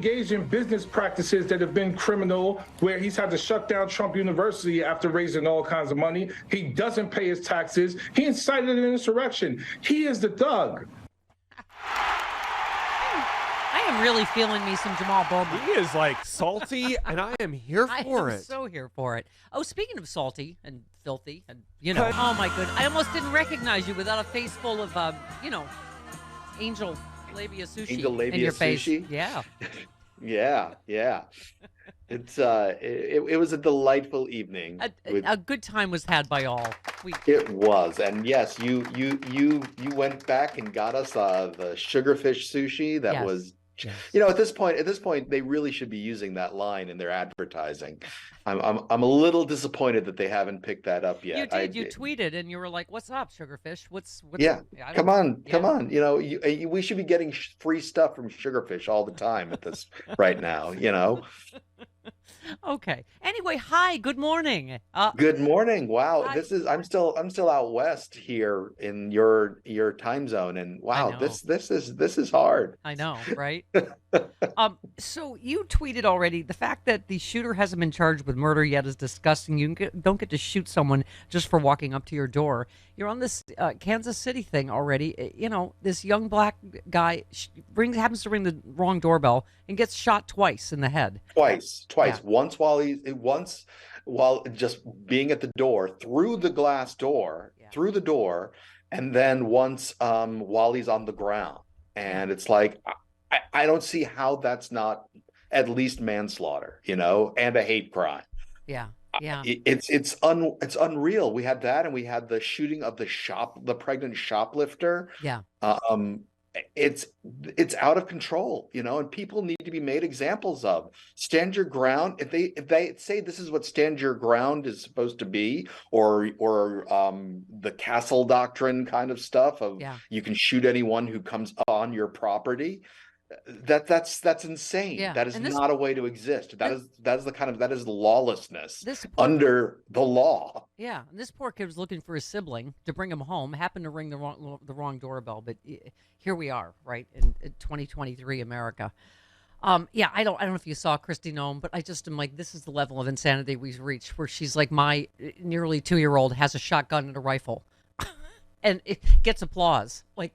engaged in business practices that have been criminal, where he's had to shut down Trump University after raising all kinds of money. He doesn't pay his taxes. He incited an insurrection. He is the thug. I am really feeling me some Jamal Bowman. He is like salty, and I am here for it. I am so here for it. Oh, speaking of salty and filthy, and oh my goodness, I almost didn't recognize you without a face full of, angel labia sushi in your face. Yeah. yeah. It was a delightful evening. A good time was had by all. It was, and yes, you went back and got us the sugarfish sushi that was. Yes. At this point, they really should be using that line in their advertising. I'm a little disappointed that they haven't picked that up yet. You did. You tweeted and you were like, "What's up, Sugarfish? What's?" Yeah, come on. We should be getting free stuff from Sugarfish all the time at this right now. Okay. Anyway, hi. Good morning. Good morning. Wow, hi. I'm still out west here in your time zone, and wow, this is hard. I know, right? So you tweeted already. The fact that the shooter hasn't been charged with murder yet is disgusting. You don't get to shoot someone just for walking up to your door. You're on this Kansas City thing already. This young black guy happens to ring the wrong doorbell and gets shot twice in the head. Twice. Yeah. Once while just being at the door, through the glass door, and then once while he's on the ground. And it's like, I don't see how that's not at least manslaughter, and a hate crime. Yeah. It's unreal. We had that, and we had the shooting of the pregnant shoplifter. Yeah. It's out of control, and people need to be made examples of. Stand your ground. If they say this is what stand your ground is supposed to be, or the castle doctrine kind of stuff of you can shoot anyone who comes on your property. That's insane. Yeah. That is not a way to exist. That is lawlessness under the law. Yeah, and this poor kid was looking for his sibling to bring him home. Happened to ring the wrong doorbell, but here we are, right in 2023 America. I don't know if you saw Kristi Noem, but I just am like, this is the level of insanity we've reached, where she's like, my nearly 2-year-old has a shotgun and a rifle, and it gets applause. Like.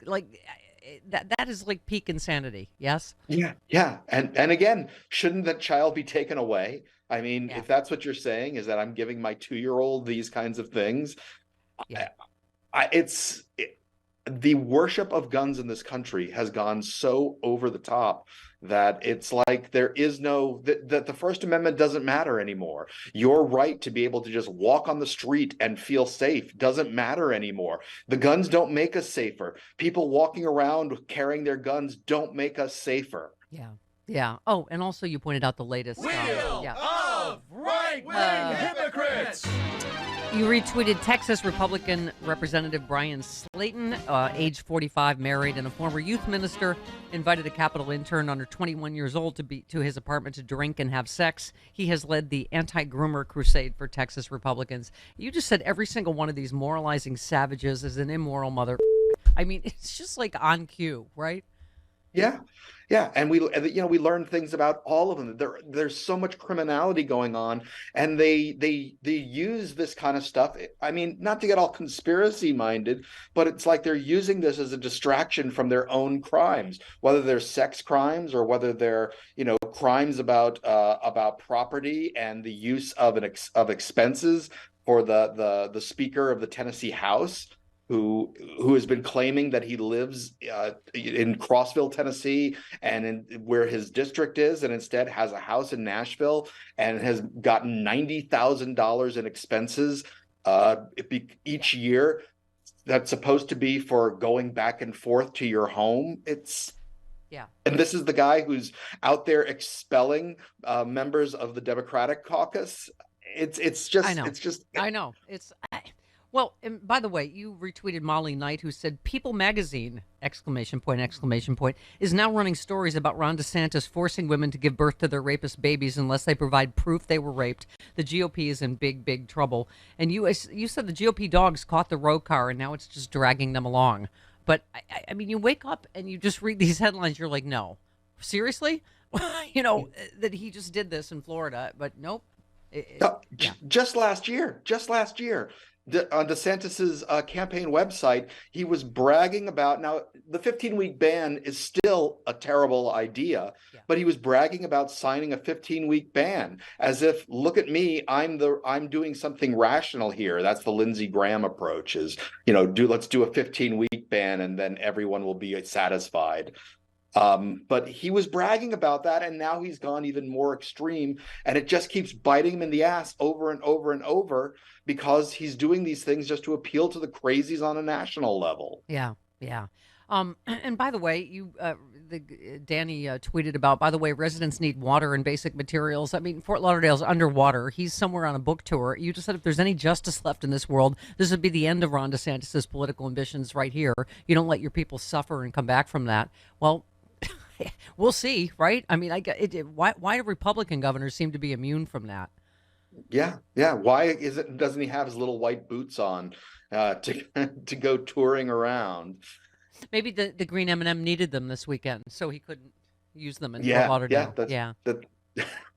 That is like peak insanity. Yes. Yeah. And again, shouldn't that child be taken away? I mean, if that's what you're saying, is that I'm giving my 2-year-old these kinds of things. Yeah. The worship of guns in this country has gone so over the top that it's like there is that the First Amendment doesn't matter anymore. Your right to be able to just walk on the street and feel safe doesn't matter anymore. The guns don't make us safer. People walking around carrying their guns don't make us safer. Yeah. Oh, and also you pointed out the latest. Wheel of right-wing hypocrites. You retweeted Texas Republican Representative Brian Slayton, age 45, married, and a former youth minister, invited a Capitol intern under 21 years old to his apartment to drink and have sex. He has led the anti-groomer crusade for Texas Republicans. You just said every single one of these moralizing savages is an immoral mother. I mean, it's just like on cue, right? Yeah, and we learn things about all of them. There's so much criminality going on, and they use this kind of stuff. I mean, not to get all conspiracy minded, but it's like they're using this as a distraction from their own crimes, whether they're sex crimes or whether they're crimes about property and the use of expenses for the Speaker of the Tennessee House, who has been claiming that he lives in Crossville, Tennessee, and where his district is, and instead has a house in Nashville and has gotten $90,000 in expenses each year. That's supposed to be for going back and forth to your home. And this is the guy who's out there expelling members of the Democratic caucus. Well, and by the way, you retweeted Molly Knight, who said, People Magazine, ! Is now running stories about Ron DeSantis forcing women to give birth to their rapist babies unless they provide proof they were raped. The GOP is in big, big trouble. And you said the GOP dogs caught the row car, and now it's just dragging them along. But, I mean, you wake up and you just read these headlines, you're like, no. Seriously? that he just did this in Florida, but nope. Just last year, on DeSantis's campaign website, he was bragging about, now the 15-week ban is still a terrible idea, but he was bragging about signing a 15-week ban as if, look at me, I'm doing something rational here. That's the Lindsey Graham approach, is, let's do a 15-week ban and then everyone will be satisfied. But he was bragging about that, and now he's gone even more extreme, and it just keeps biting him in the ass over and over and over, because he's doing these things just to appeal to the crazies on a national level. Yeah. And by the way, Danny tweeted about, by the way, residents need water and basic materials. I mean, Fort Lauderdale's underwater. He's somewhere on a book tour. You just said if there's any justice left in this world, this would be the end of Ron DeSantis' political ambitions right here. You don't let your people suffer and come back from that. Well, we'll see, right? I mean, why do Republican governors seem to be immune from that? Yeah. Why doesn't he have his little white boots on to go touring around? Maybe the green M&M needed them this weekend, so he couldn't use them in Fort Lauderdale.